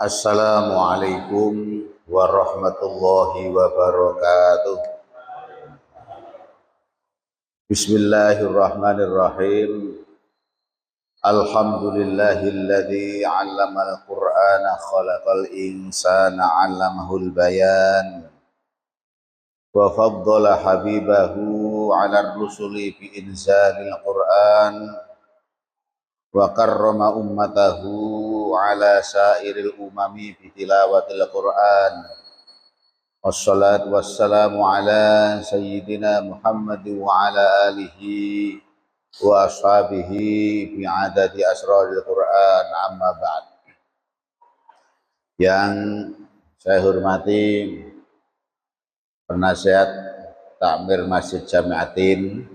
Assalamualaikum warahmatullahi wabarakatuh. Bismillahirrahmanirrahim. Alhamdulillahilladzi 'allamal Qur'ana khalaqal insana 'allamahul bayan wa faddala habibahu 'alar rusuli bi inzalil Qur'an wa karrama ummatahu 'ala sairil umami bi tilawatil Qur'an. Wassalatu wassalamu ala sayyidina Muhammad wa ala alihi wa ashabihi bi'adadi asraril Qur'an, amma ba'd. Yang saya hormati penasihat Takmir Masjid Jami'atin,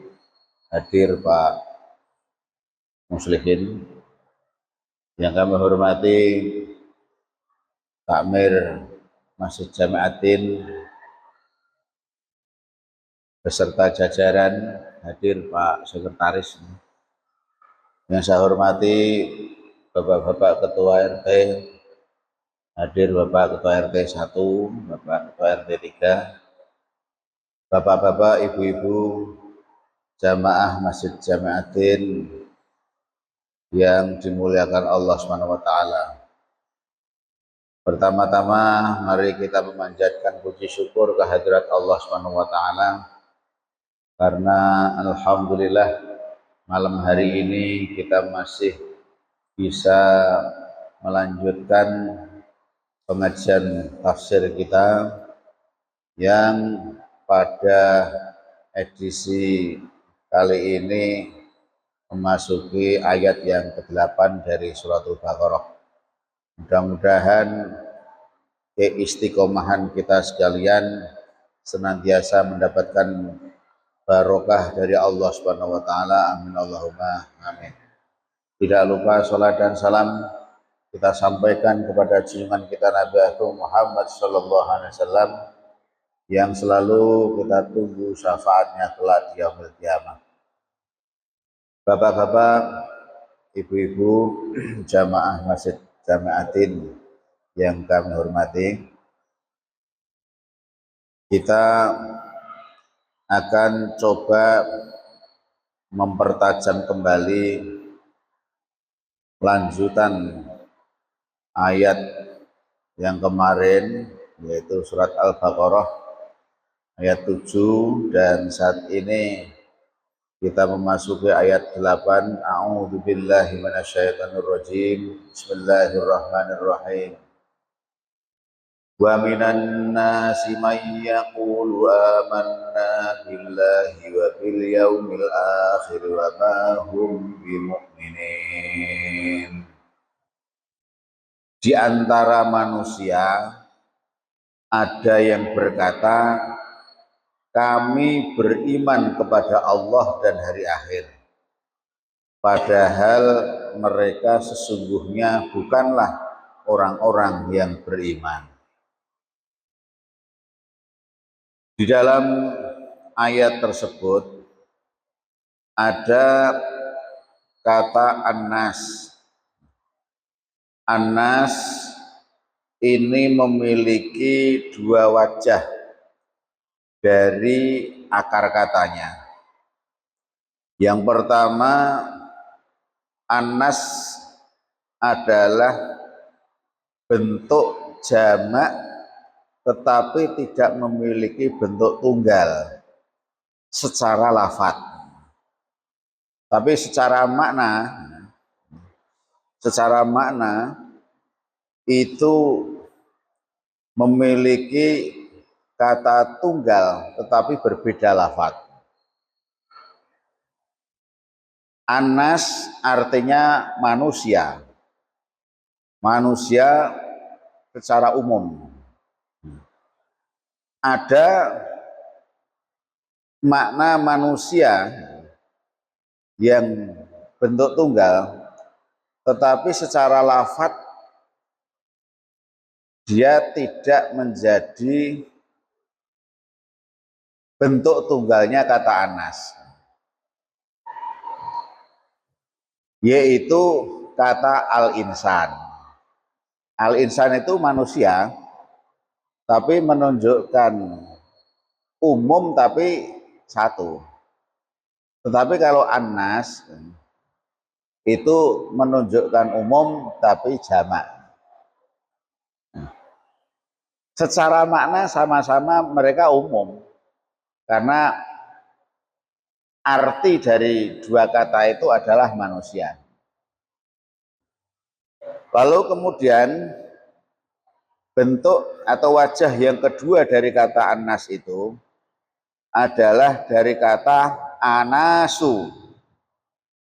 hadir Pak Muslihin. Yang kami hormati Takmir Masjid Jami'atin beserta jajaran, hadir Pak Sekretaris. Yang saya hormati Bapak-bapak Ketua RT, hadir Bapak Ketua RT 1, Bapak Ketua RT 3, Bapak-bapak, Ibu-ibu jamaah Masjid Jami'atin yang dimuliakan Allah SWT. Pertama-tama mari kita memanjatkan puji syukur kehadirat Allah SWT, karena alhamdulillah malam hari ini kita masih bisa melanjutkan pengajian tafsir kita yang pada edisi kali ini memasuki ayat yang ke-8 dari suratul Baqarah. Mudah-mudahan keistiqomahan kita sekalian senantiasa mendapatkan barokah dari Allah Subhanahu wa taala. Amin Allahumma amin. Tidak lupa salat dan salam kita sampaikan kepada junjungan kita Nabi Agung Muhammad sallallahu alaihi wasallam yang selalu kita tunggu syafaatnya kelak di yaumil qiyamah. Bapak-bapak, ibu-ibu jamaah Masjid Jami'atin yang kami hormati, kita akan coba mempertajam kembali lanjutan ayat yang kemarin, yaitu surat Al-Baqarah ayat 7, dan saat ini kita memasuki ayat 8. A'udzubillahi minasyaitonirrajim. Bismillahirrahmanirrahim. Wa minan nasi may yaqulu amanna billahi wa bil yaumil akhir wa ma hum bimu'minin. Di antara manusia ada yang berkata, kami beriman kepada Allah dan hari akhir, padahal mereka sesungguhnya bukanlah orang-orang yang beriman. Di dalam ayat tersebut ada kata annas. Annas ini memiliki dua wajah dari akar katanya. Yang pertama, annas adalah bentuk jamak tetapi tidak memiliki bentuk tunggal secara lafadz, tapi secara makna itu memiliki kata tunggal tetapi berbeda lafadz. Anas artinya manusia, manusia secara umum. Ada makna manusia yang bentuk tunggal, tetapi secara lafadz dia tidak menjadi bentuk tunggalnya kata anas, yaitu kata al-insan. Al-insan itu manusia, tapi menunjukkan umum tapi satu. Tetapi kalau An-Nas itu menunjukkan umum tapi jamak. Secara makna sama-sama mereka umum, karena arti dari dua kata itu adalah manusia. Lalu kemudian bentuk atau wajah yang kedua dari kata An-Nas itu adalah dari kata anasu.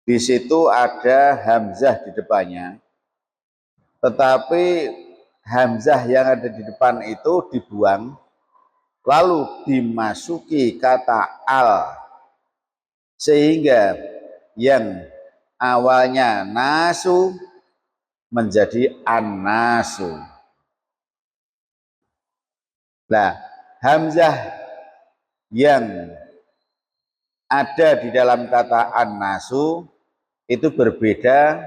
Di situ ada hamzah di depannya, tetapi hamzah yang ada di depan itu dibuang, lalu dimasuki kata al, sehingga yang awalnya nasu menjadi an-nasu. Nah, hamzah yang ada di dalam kata an-nasu itu berbeda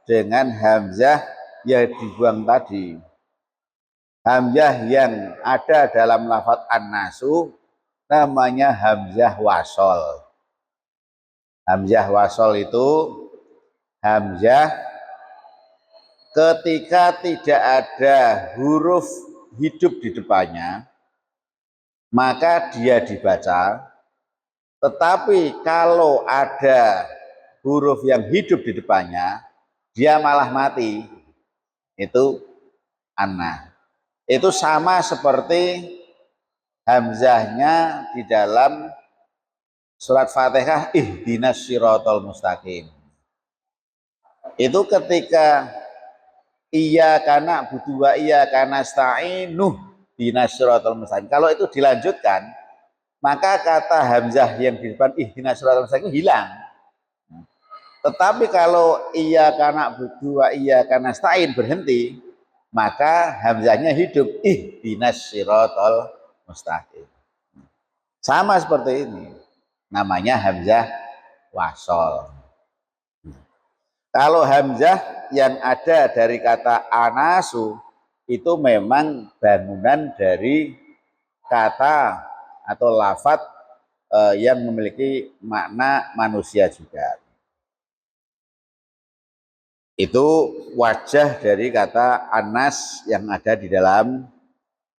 dengan hamzah yang dibuang tadi. Hamzah yang ada dalam lafadz an-nasu namanya hamzah wasol. Hamzah wasol itu hamzah ketika tidak ada huruf hidup di depannya, maka dia dibaca. Tetapi kalau ada huruf yang hidup di depannya, dia malah mati. Itu anna. Itu sama seperti hamzahnya di dalam surat Fatihah, ihdinas siratal mustaqim. Itu ketika iya kana budu wa iya kana sta'inu ihdinas siratal mustaqim. Kalau itu dilanjutkan, maka kata hamzah yang di depan ihdinas siratal mustaqim hilang. Tetapi kalau iya kana budu wa iya kana sta'in berhenti, maka hamzahnya hidup, ihdinas siratal mustaqim. Sama seperti ini, namanya hamzah wasol. Kalau hamzah yang ada dari kata anasu itu memang bangunan dari kata atau lafadz yang memiliki makna manusia juga. Itu wajah dari kata anas yang ada di dalam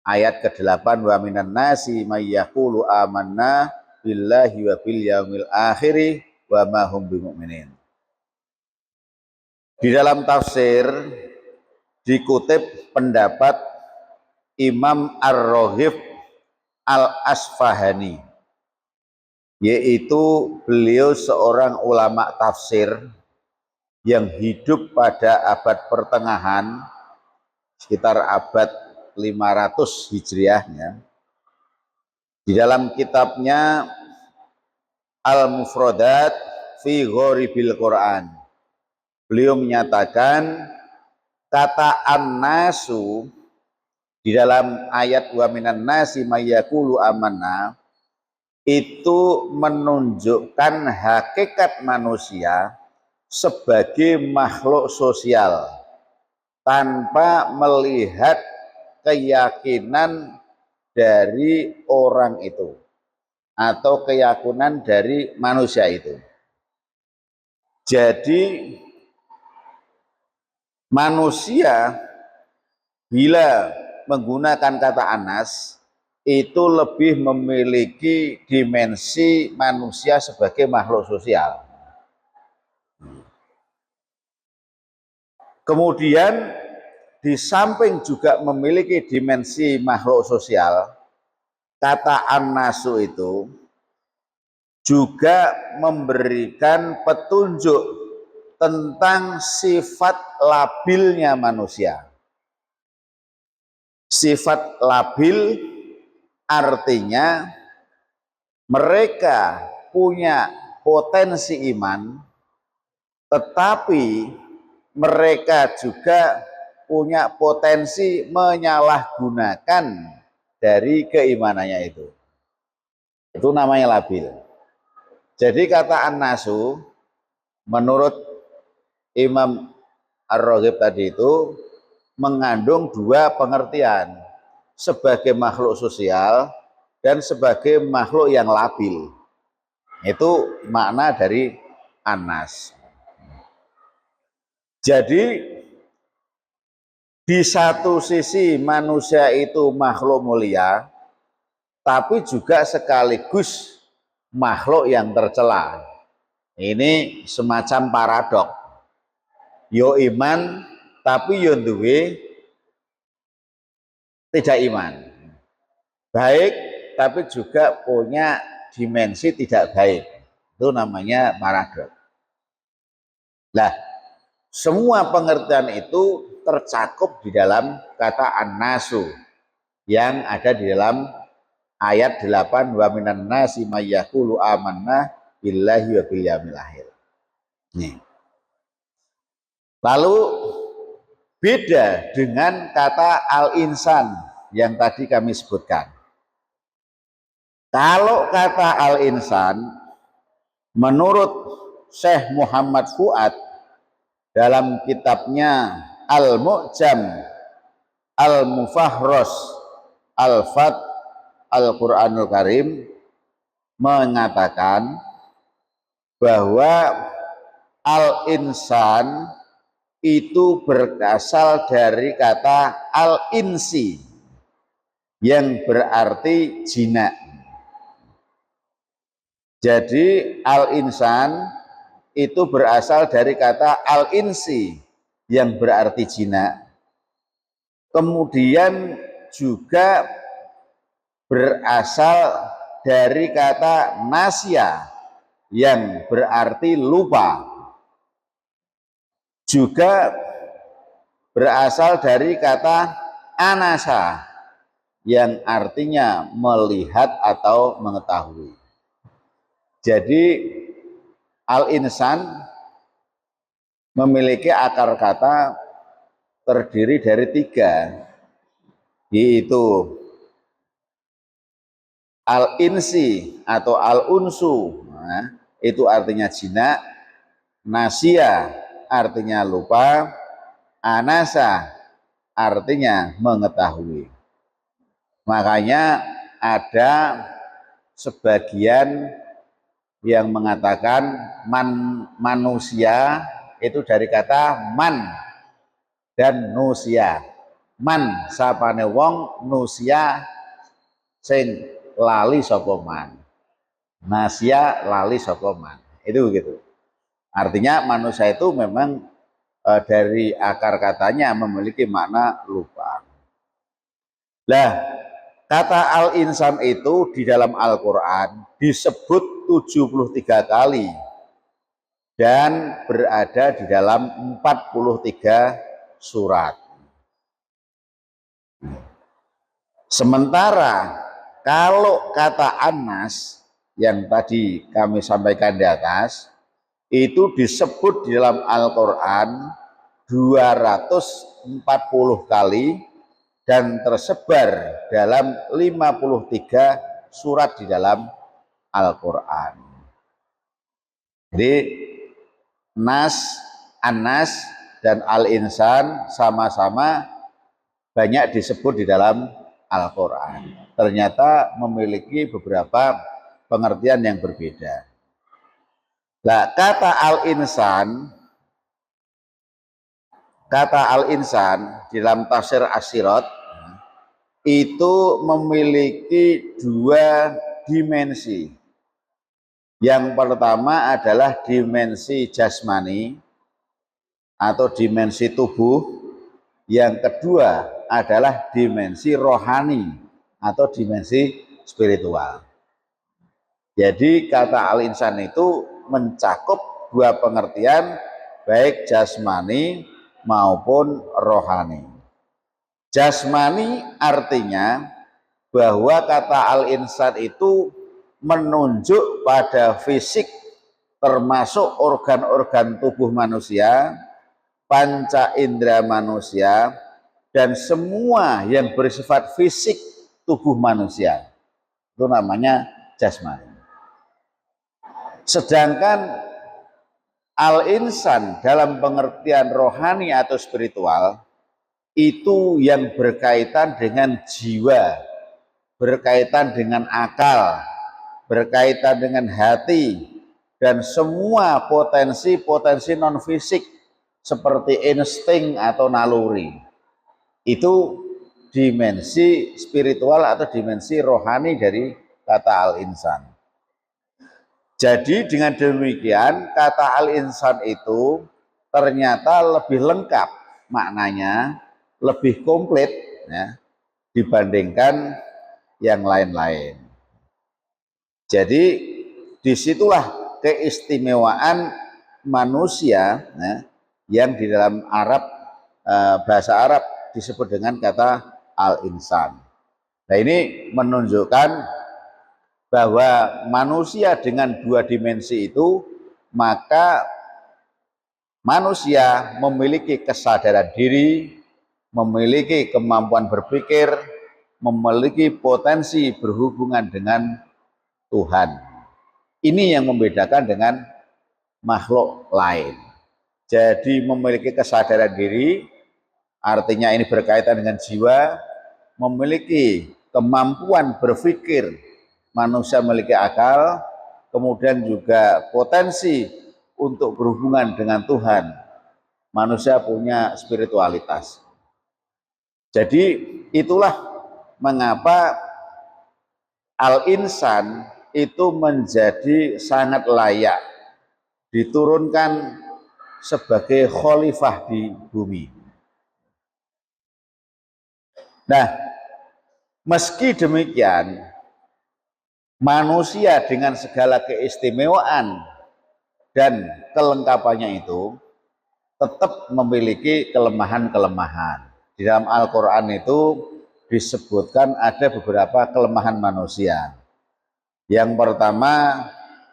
ayat ke-8, wa minan nasi may yaqulu amanna billahi wa bil yaumil akhir wa ma hum bimumin. Di dalam tafsir dikutip pendapat Imam Ar-Raghib Al-Asfahani, yaitu beliau seorang ulama tafsir yang hidup pada abad pertengahan, sekitar abad 500 Hijriahnya. Di dalam kitabnya Al-Mufradat fi Ghoribil Quran, beliau menyatakan kata an-nasu di dalam ayat wa minan nasi may yaqulu amanna itu menunjukkan hakikat manusia sebagai makhluk sosial tanpa melihat keyakinan dari orang itu atau keyakinan dari manusia itu. Jadi manusia bila menggunakan kata anas itu lebih memiliki dimensi manusia sebagai makhluk sosial. Kemudian di samping juga memiliki dimensi makhluk sosial, kata an-nasu itu juga memberikan petunjuk tentang sifat labilnya manusia. Sifat labil artinya mereka punya potensi iman, tetapi mereka juga punya potensi menyalahgunakan dari keimanannya itu. Itu namanya labil. Jadi kata an-nasu menurut Imam Ar-Raghib tadi itu mengandung dua pengertian, sebagai makhluk sosial dan sebagai makhluk yang labil. Itu makna dari anas. Jadi di satu sisi manusia itu makhluk mulia, tapi juga sekaligus makhluk yang tercela. Ini semacam paradok. Yo iman, tapi yo duwe tidak iman. Baik, tapi juga punya dimensi tidak baik. Itu namanya paradok. Nah, semua pengertian itu tercakup di dalam kata an-nasu yang ada di dalam ayat 8, wa minan nasi may yaqulu amanna billahi wa bil yaumil akhir. Nih. Lalu beda dengan kata al-insan yang tadi kami sebutkan. Kalau kata al-insan menurut Syekh Muhammad Fuad dalam kitabnya Al-Mu'jam Al-Mufahros Al-Fat Al-Quranul Karim mengatakan bahwa al-insan itu berasal dari kata al-insi yang berarti jinak. Jadi al-insan itu berasal dari kata al-insi yang berarti jinak. Kemudian juga berasal dari kata nasya yang berarti lupa. Juga berasal dari kata anasa yang artinya melihat atau mengetahui. Jadi al-insan memiliki akar kata terdiri dari 3, yaitu al-insi atau al-unsu, nah, itu artinya jinak, nasia artinya lupa, anasa artinya mengetahui. Makanya ada sebagian yang mengatakan manusia itu dari kata man dan nusia. Man sapane wong, nusia sing lali sapa man. Nasia lali sapa man. Itu begitu. Artinya manusia itu memang dari akar katanya memiliki makna lupa. Lah, kata al-insan itu di dalam Al-Quran disebut 73 kali dan berada di dalam 43 surat. Sementara kalau kata anas yang tadi kami sampaikan di atas itu disebut di dalam Al-Quran 240 kali dan tersebar dalam 53 surat di dalam Al-Quran. Jadi nas, anas, dan al-insan sama-sama banyak disebut di dalam Al-Quran. Ternyata memiliki beberapa pengertian yang berbeda. Nah, kata al-insan di dalam tafsir As-Sirat itu memiliki 2 dimensi. Yang pertama adalah dimensi jasmani atau dimensi tubuh. Yang kedua adalah dimensi rohani atau dimensi spiritual. Jadi kata al-insan itu mencakup 2 pengertian, baik jasmani maupun rohani. Jasmani artinya bahwa kata al-insan itu menunjuk pada fisik termasuk organ-organ tubuh manusia, panca indera manusia, dan semua yang bersifat fisik tubuh manusia. Itu namanya jasmani. Sedangkan al-insan dalam pengertian rohani atau spiritual itu yang berkaitan dengan jiwa, berkaitan dengan akal, berkaitan dengan hati, dan semua potensi-potensi non fisik seperti insting atau naluri. Itu dimensi spiritual atau dimensi rohani dari kata al-insan. Jadi dengan demikian kata al-insan itu ternyata lebih lengkap maknanya, lebih komplit ya, dibandingkan yang lain-lain. Jadi disitulah keistimewaan manusia ya, yang di dalam bahasa Arab disebut dengan kata al-insan. Nah ini menunjukkan bahwa manusia dengan dua dimensi itu, maka manusia memiliki kesadaran diri, memiliki kemampuan berpikir, memiliki potensi berhubungan dengan Tuhan. Ini yang membedakan dengan makhluk lain. Jadi memiliki kesadaran diri, artinya ini berkaitan dengan jiwa, memiliki kemampuan berpikir, manusia memiliki akal, kemudian juga potensi untuk berhubungan dengan Tuhan. Manusia punya spiritualitas. Jadi itulah mengapa al-insan itu menjadi sangat layak diturunkan sebagai khalifah di bumi. Nah, meski demikian, manusia dengan segala keistimewaan dan kelengkapannya itu tetap memiliki kelemahan-kelemahan. Di dalam Al-Quran itu disebutkan ada beberapa kelemahan manusia. Yang pertama,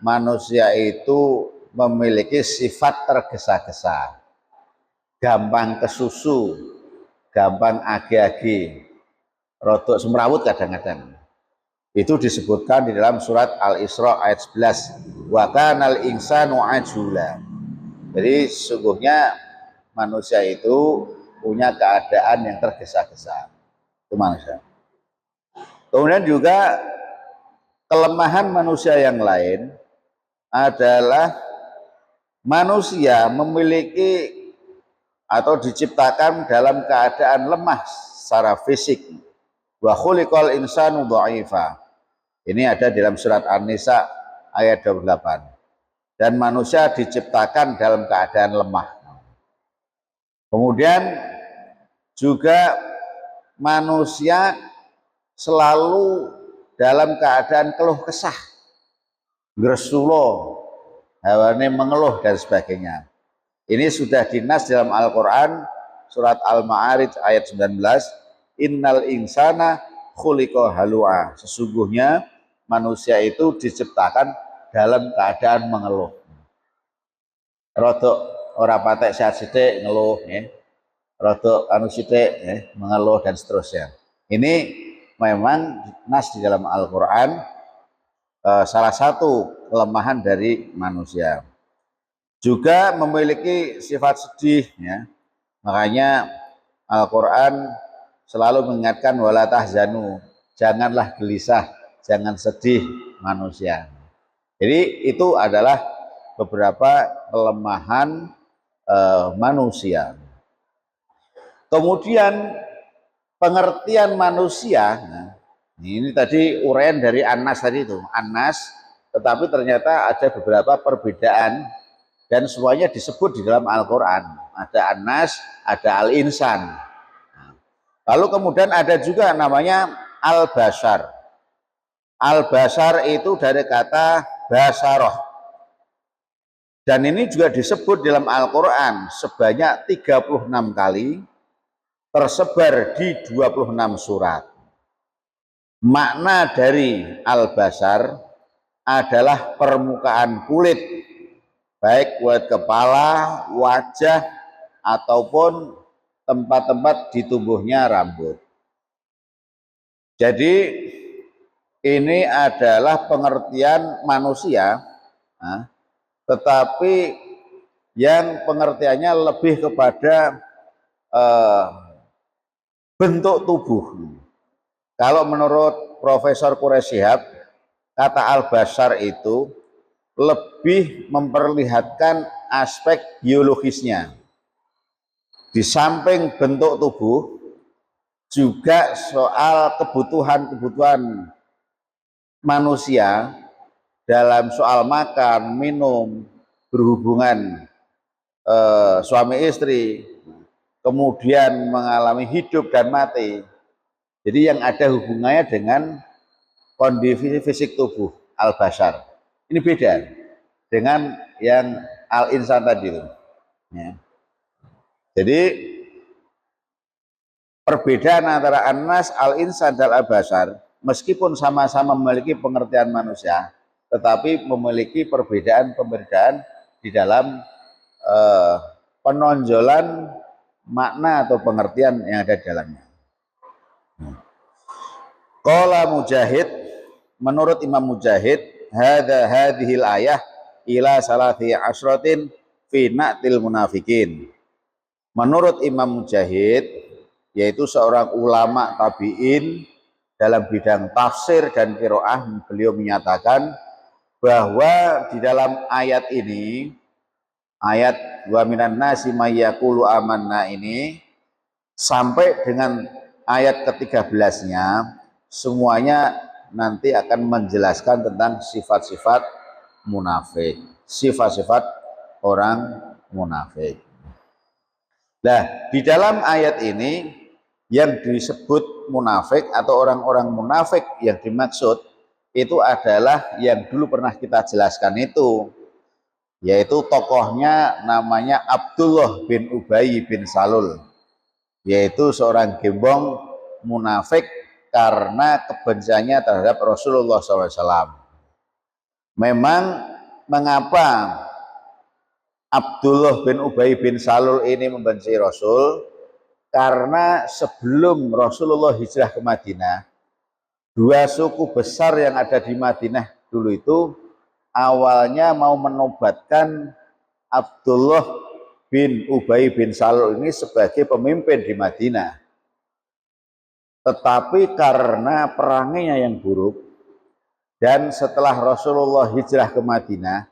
manusia itu memiliki sifat tergesa-gesa, gampang kesusu, gampang agi-agi, rodok semrawut kadang-kadang. Itu disebutkan di dalam surat Al-Isra ayat 11. Wa kanal insanu ajula. Jadi sesungguhnya manusia itu punya keadaan yang tergesa-gesa. Itu manusia. Kemudian juga kelemahan manusia yang lain adalah manusia memiliki atau diciptakan dalam keadaan lemah secara fisik. Wa khuliqal insanu dha'ifa. Ini ada di dalam surat An-Nisa ayat 28. Dan manusia diciptakan dalam keadaan lemah. Kemudian juga manusia selalu dalam keadaan keluh kesah, gresulo, hawane mengeluh dan sebagainya. Ini sudah dinas dalam Al-Quran surat Al-Ma'arij ayat 19. Innal insana khuliqa halu'a. Sesungguhnya manusia itu diciptakan dalam keadaan mengeluh. Rodok ora patek sehat sithik ngeluh ya. Rodok anu sithik ya, mengeluh dan seterusnya. Ini memang nas di dalam Al-Qur'an salah satu kelemahan dari manusia. Juga memiliki sifat sedih ya. Makanya Al-Qur'an selalu mengingatkan wala tahzanu, janganlah gelisah, jangan sedih manusia. Jadi itu adalah beberapa kelemahan manusia. Kemudian pengertian manusia, nah, ini tadi uraian dari An-Nas tadi itu, An-Nas, tetapi ternyata ada beberapa perbedaan dan semuanya disebut di dalam Al-Quran. Ada An-Nas, ada Al-Insan. Lalu kemudian ada juga namanya Al-Bashar. Al-Bashar itu dari kata Basaroh. Dan ini juga disebut dalam Al-Quran sebanyak 36 kali, tersebar di 26 surat. Makna dari Al-Bashar adalah permukaan kulit, baik kulit kepala, wajah, ataupun tempat-tempat di tubuhnya rambut. Jadi ini adalah pengertian manusia, tetapi yang pengertiannya lebih kepada bentuk tubuh. Kalau menurut Profesor Quraish Shihab, kata al-bashar itu lebih memperlihatkan aspek biologisnya. Di samping bentuk tubuh, juga soal kebutuhan-kebutuhan manusia dalam soal makan, minum, berhubungan suami istri, kemudian mengalami hidup dan mati. Jadi yang ada hubungannya dengan kondisi fisik tubuh al-bashar. Ini beda dengan yang al-insan tadi. Ya. Jadi perbedaan antara an-nas, al-insan, dan al-bashar, meskipun sama-sama memiliki pengertian manusia, tetapi memiliki perbedaan-perbedaan di dalam penonjolan makna atau pengertian yang ada di dalamnya. Qala Mujahid, menurut Imam Mujahid, hadhil ayah ila salati asratin fi na'til munafikin. Menurut Imam Mujahid, yaitu seorang ulama tabi'in dalam bidang tafsir dan qiraah, beliau menyatakan bahwa di dalam ayat ini, ayat wa minan nasi may yaqulu amanna ini, sampai dengan ayat ke-13-nya, semuanya nanti akan menjelaskan tentang sifat-sifat munafik, sifat-sifat orang munafik. Nah, di dalam ayat ini yang disebut munafik atau orang-orang munafik yang dimaksud itu adalah yang dulu pernah kita jelaskan itu, yaitu tokohnya namanya Abdullah bin Ubay bin Salul, yaitu seorang gembong munafik karena kebenciannya terhadap Rasulullah SAW. Memang mengapa Abdullah bin Ubay bin Salul ini membenci Rasul? Karena sebelum Rasulullah hijrah ke Madinah, dua suku besar yang ada di Madinah dulu itu awalnya mau menobatkan Abdullah bin Ubay bin Salul ini sebagai pemimpin di Madinah. Tetapi karena perangnya yang buruk, dan setelah Rasulullah hijrah ke Madinah,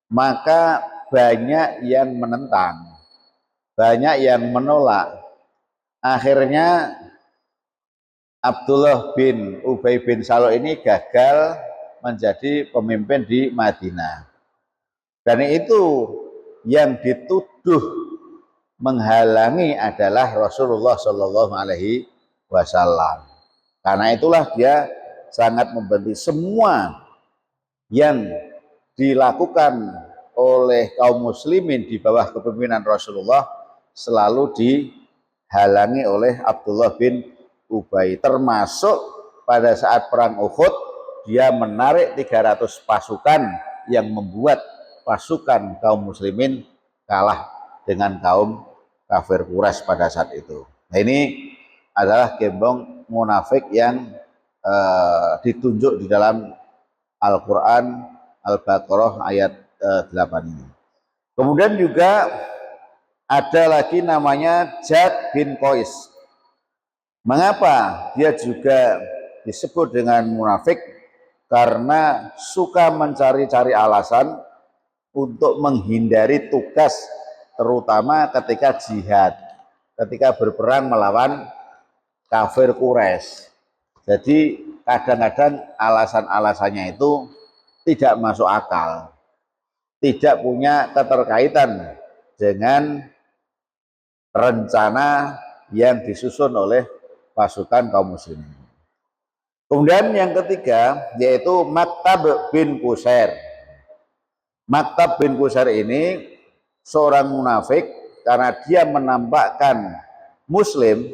maka banyak yang menentang, banyak yang menolak. Akhirnya Abdullah bin Ubay bin Salul ini gagal menjadi pemimpin di Madinah. Dan itu yang dituduh menghalangi adalah Rasulullah Shallallahu Alaihi Wasallam. Karena itulah dia sangat membenci semua yang dilakukan oleh kaum muslimin di bawah kepemimpinan Rasulullah, selalu dihalangi oleh Abdullah bin Ubay. Termasuk pada saat perang Uhud, dia menarik 300 pasukan yang membuat pasukan kaum muslimin kalah dengan kaum kafir Quraisy pada saat itu. Nah, ini adalah gembong munafik yang ditunjuk di dalam Al-Quran Al-Baqarah ayat 8 ini. Kemudian juga ada lagi namanya Jad bin Qais. Mengapa dia juga disebut dengan munafik? Karena suka mencari-cari alasan untuk menghindari tugas, terutama ketika jihad, ketika berperang melawan kafir Quraisy. Jadi kadang-kadang alasan-alasannya itu tidak masuk akal, tidak punya keterkaitan dengan rencana yang disusun oleh pasukan kaum muslimin. Kemudian yang ketiga yaitu Maktab bin Qusair. Maktab bin Qusair ini seorang munafik karena dia menampakkan muslim,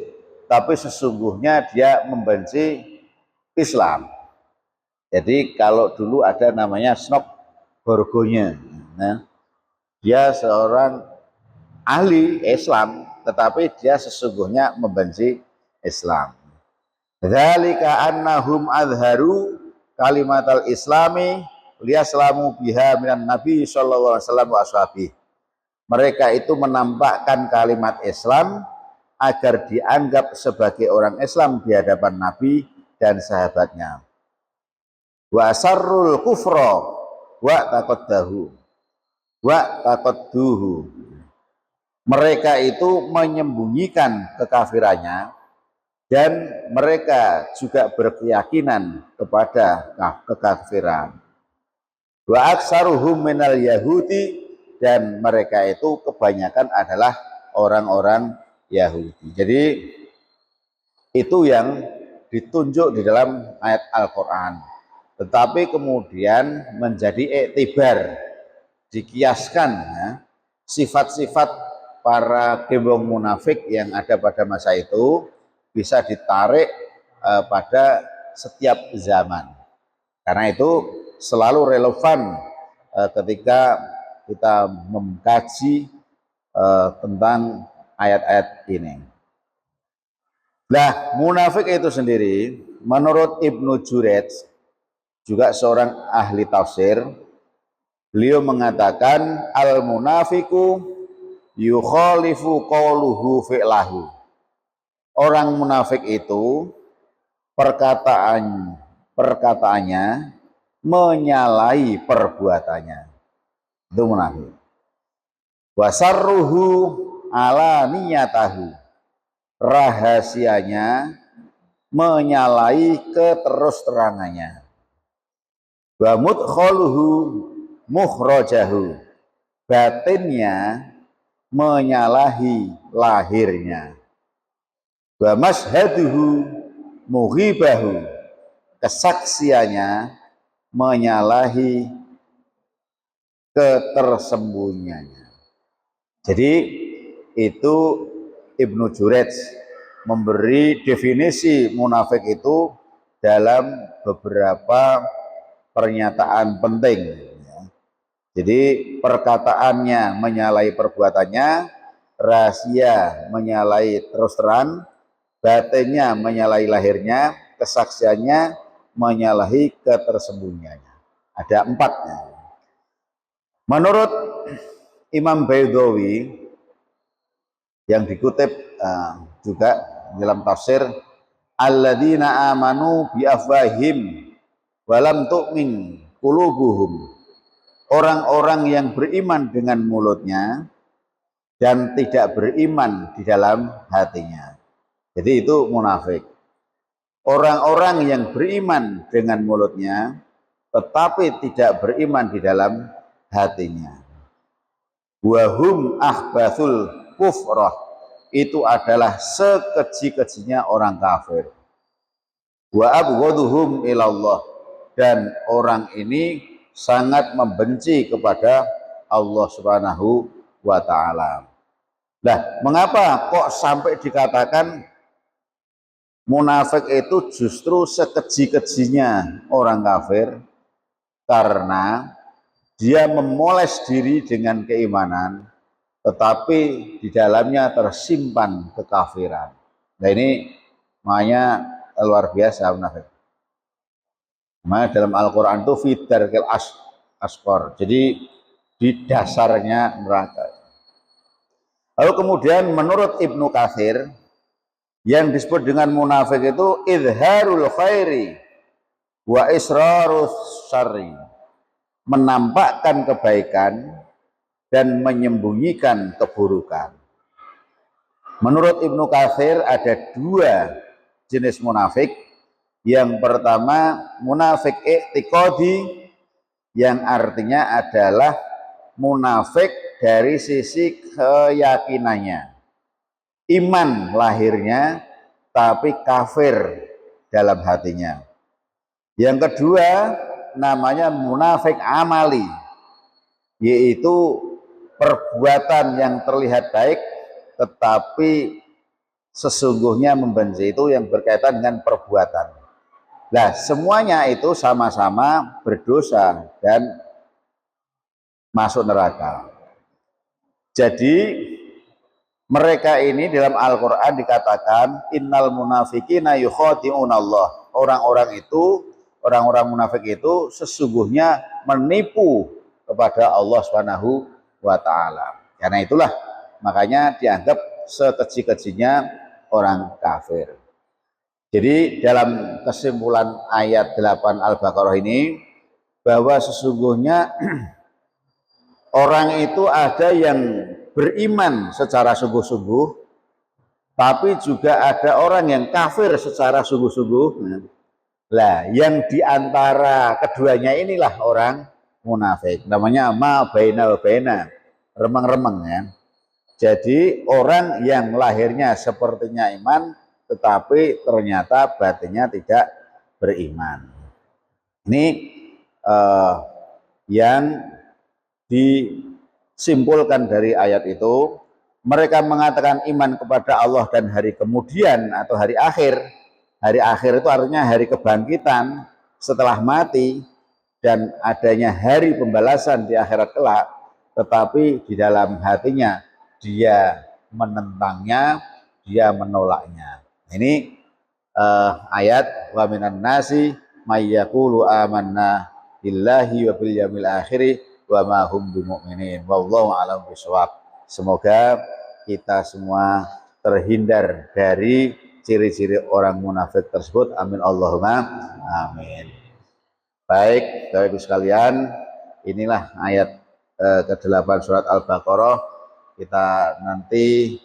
tapi sesungguhnya dia membenci Islam. Jadi kalau dulu ada namanya Snok Borgonya, nah, dia seorang ahli Islam, tetapi dia sesungguhnya membenci Islam. Dzalika annahum azharu kalimatal islami liyaslamu biha minan nabi sallallahu alaihi wasallam wa ashabi. Mereka itu menampakkan kalimat Islam agar dianggap sebagai orang Islam di hadapan Nabi dan sahabatnya. Wa asarrul kufra wa taqadduhu. Mereka itu menyembunyikan kekafirannya dan mereka juga berkeyakinan kepada kekafiran. Wa aksaruhum minal yahudi, dan mereka itu kebanyakan adalah orang-orang Yahudi. Jadi itu yang ditunjuk di dalam ayat Al-Quran. Tetapi kemudian menjadi iktibar, dikiaskan ya, sifat-sifat para gembong munafik yang ada pada masa itu bisa ditarik pada setiap zaman. Karena itu selalu relevan ketika kita mengkaji tentang ayat-ayat ini. Nah, munafik itu sendiri menurut Ibnu Jurayj, juga seorang ahli tafsir, beliau mengatakan al-munafiku yukhalifu qauluhu fi'lahu. Orang munafik itu perkataannya menyalahi perbuatannya. Itu munafik. Wasarruhu ala niyatahu. Rahasianya menyalahi keterus-terangannya. Wa mudkhaluhu mukhrajahu. Batinnya menyalahi lahirnya. Wa mashaduhu mughibahu. Kesaksiannya menyalahi ketersembunyiannya. Jadi itu Ibnu Jurayj memberi definisi munafik itu dalam beberapa pernyataan penting. Jadi perkataannya menyalahi perbuatannya, rahasia menyalahi terus terang, batinnya menyalahi lahirnya, kesaksiannya menyalahi ketersembunyiannya. Ada 4-nya. Menurut Imam Baydawi yang dikutip juga dalam tafsir, alladzina amanu bi afwahim walam tu'min qulubuhum. Orang-orang yang beriman dengan mulutnya dan tidak beriman di dalam hatinya. Jadi itu munafik. Orang-orang yang beriman dengan mulutnya tetapi tidak beriman di dalam hatinya. Wahum ahbathul kufrah, itu adalah sekeji-kejinya orang kafir. Wa abghaduhum ilallah, dan orang ini sangat membenci kepada Allah Subhanahu wa ta'ala. Nah, mengapa kok sampai dikatakan munafik itu justru sekeji-kejinya orang kafir? Karena dia memoles diri dengan keimanan, tetapi di dalamnya tersimpan kekafiran. Nah ini makanya luar biasa munafik. Makanya dalam Al-Quran itu fidarkil asqor, jadi di dasarnya neraka. Lalu kemudian menurut Ibnu Katsir, yang disebut dengan munafik itu idharul khairi wa israrus syarri, menampakkan kebaikan dan menyembunyikan keburukan. Menurut Ibnu Katsir ada 2 jenis munafik. Yang pertama munafik i'tiqadi, yang artinya adalah munafik dari sisi keyakinannya. Iman lahirnya tapi kafir dalam hatinya. Yang kedua namanya munafik amali, yaitu perbuatan yang terlihat baik tetapi sesungguhnya membenci, itu yang berkaitan dengan perbuatan. Nah, semuanya itu sama-sama berdosa dan masuk neraka. Jadi mereka ini dalam Al-Quran dikatakan innal munafiqina yukhadi'unallah. Orang-orang munafik itu sesungguhnya menipu kepada Allah Subhanahu wa ta'ala. Karena itulah makanya dianggap sekeji-kejinya orang kafir. Jadi dalam kesimpulan ayat 8 Al-Baqarah ini, bahwa sesungguhnya orang itu ada yang beriman secara sungguh-sungguh, tapi juga ada orang yang kafir secara sungguh-sungguh. Lah, yang diantara keduanya inilah orang munafik. Namanya ma baina wa baina, remeng-remeng ya. Jadi orang yang lahirnya sepertinya iman, tetapi ternyata batinnya tidak beriman. Ini yang disimpulkan dari ayat itu. Mereka mengatakan iman kepada Allah dan hari kemudian atau hari akhir. Hari akhir itu artinya hari kebangkitan setelah mati dan adanya hari pembalasan di akhirat kelak, tetapi di dalam hatinya dia menentangnya, dia menolaknya. Ini ayat wa minan nasi may yaqulu amanna billahi wa bil yaumil akhir wa ma hum bimumin. Wallahu a'lam bishawab. Semoga kita semua terhindar dari ciri-ciri orang munafik tersebut. Amin Allahumma amin. Baik, Bapak Ibu sekalian, inilah ayat ke-8 surat Al-Baqarah. Kita nanti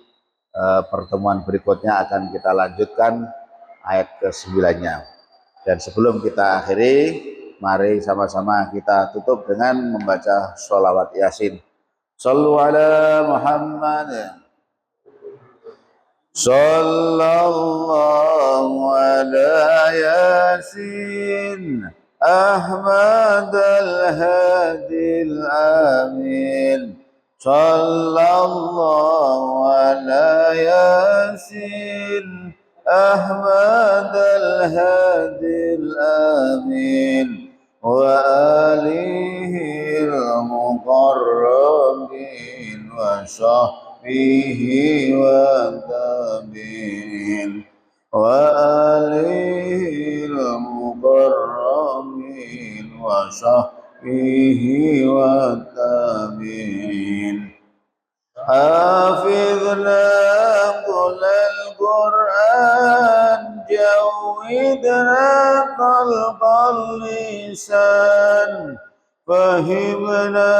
pertemuan berikutnya akan kita lanjutkan ayat ke-9-nya. Dan sebelum kita akhiri, mari sama-sama kita tutup dengan membaca sholawat Yasin. Shallu ala Muhammad. Sallallahu ala Yasin Ahmad al-Hadi al-Amin. Sallallahu ala Yasin Ahmad al-Hadi al-Amin wa alihi al-muqarrabin wa sahbihi wa tabi'in wa alihi al-muqarrabin wa sahbihi wa tabi'in. حافظنا قل القرآن جودنا خلق اللسان فهمنا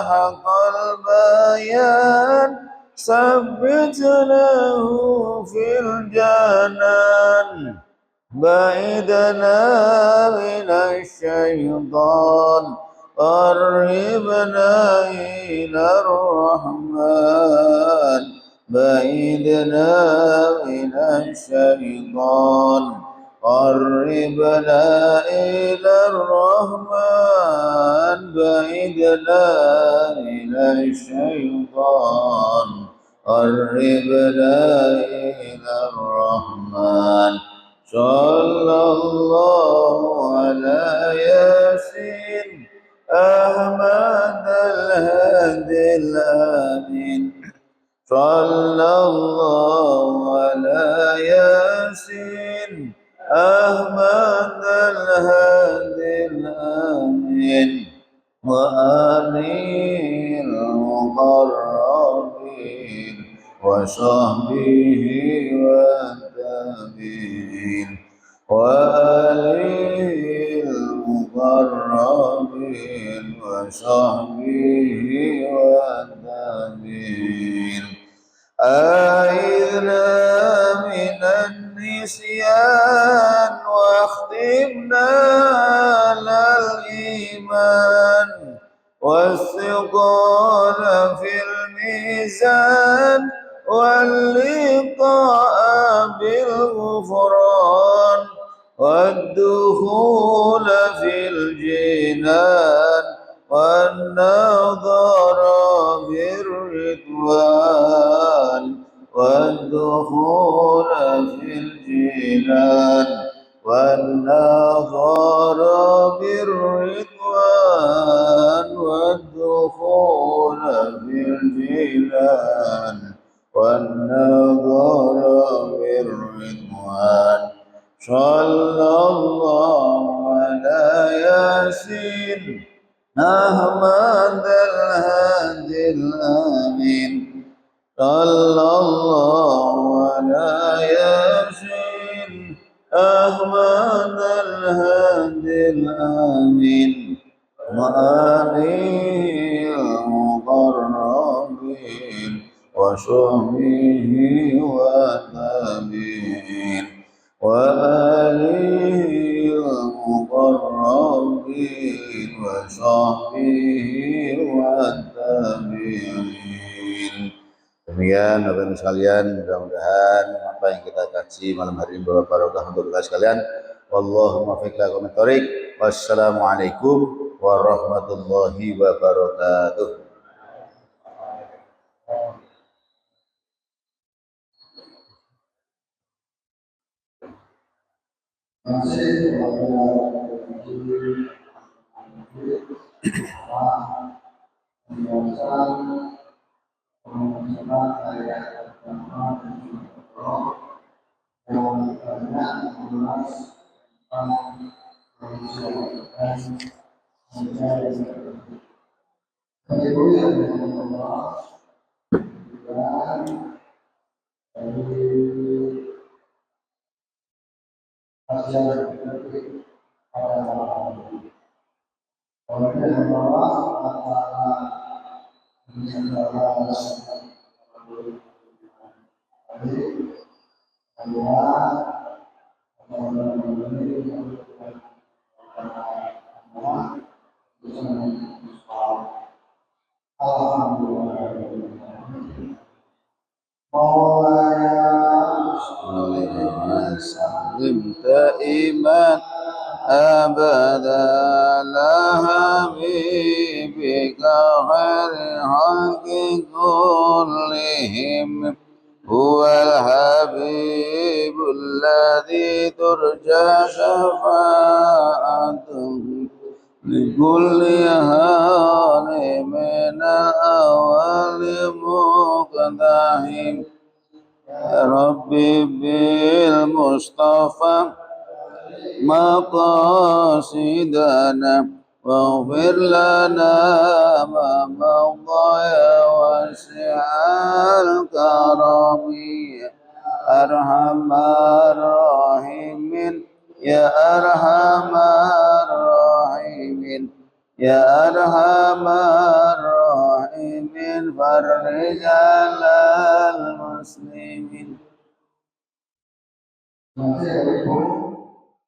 حق البيان ثبتناه في الجنان بعيدنا من الشيطان قربنا إلى الرحمن بعيدنا من الشيطان قربنا إلى الرحمن بعيدنا إلى الشيطان قربنا إلى الرحمن صلى الله على ياسين أحمد الهادي الآمين صلى الله على ياسين أحمد الهادي الآمين وآله المقربين وصحبه والتابعين وآله المقربين وصحبه والتابعين أعذنا من النسيان واختمنا على الإيمان والثقال في الميزان واللقاء بالغفران والدخول في الجنان والنظر بالرضوان والدخول في الجنان والنظر بالرضوان والدخول في الجنان والنظر بالرضوان صلى الله على ياسين أحمد الهادي الآمين صلى الله أحمد الهادي الآمين وآله المقربين وصحبه والتابعين وآله المقربين وصحبه والتابعين. Demikian Bapak Ibu sekalian, mudah-mudahan apa yang kita kaji malam hari ini bawa barokah untuk kita sekalian. Wallahu muwaffiq ila aqwamit thoriq. Wassalamualaikum warahmatullahi wabarakatuh. دائما أبدا لا حبيبك خير الخلق كلهم هو الحبيب الذي ترجى شفاعته لكل هان من أول مقتحم يا ربي بالمصطفى مقاصدنا واغفر لنا ما مضى يا واسع الكرم يا أرحم الراحمين يا أرحم الراحمين يا أرحم الراحمين فرج على المسلمين.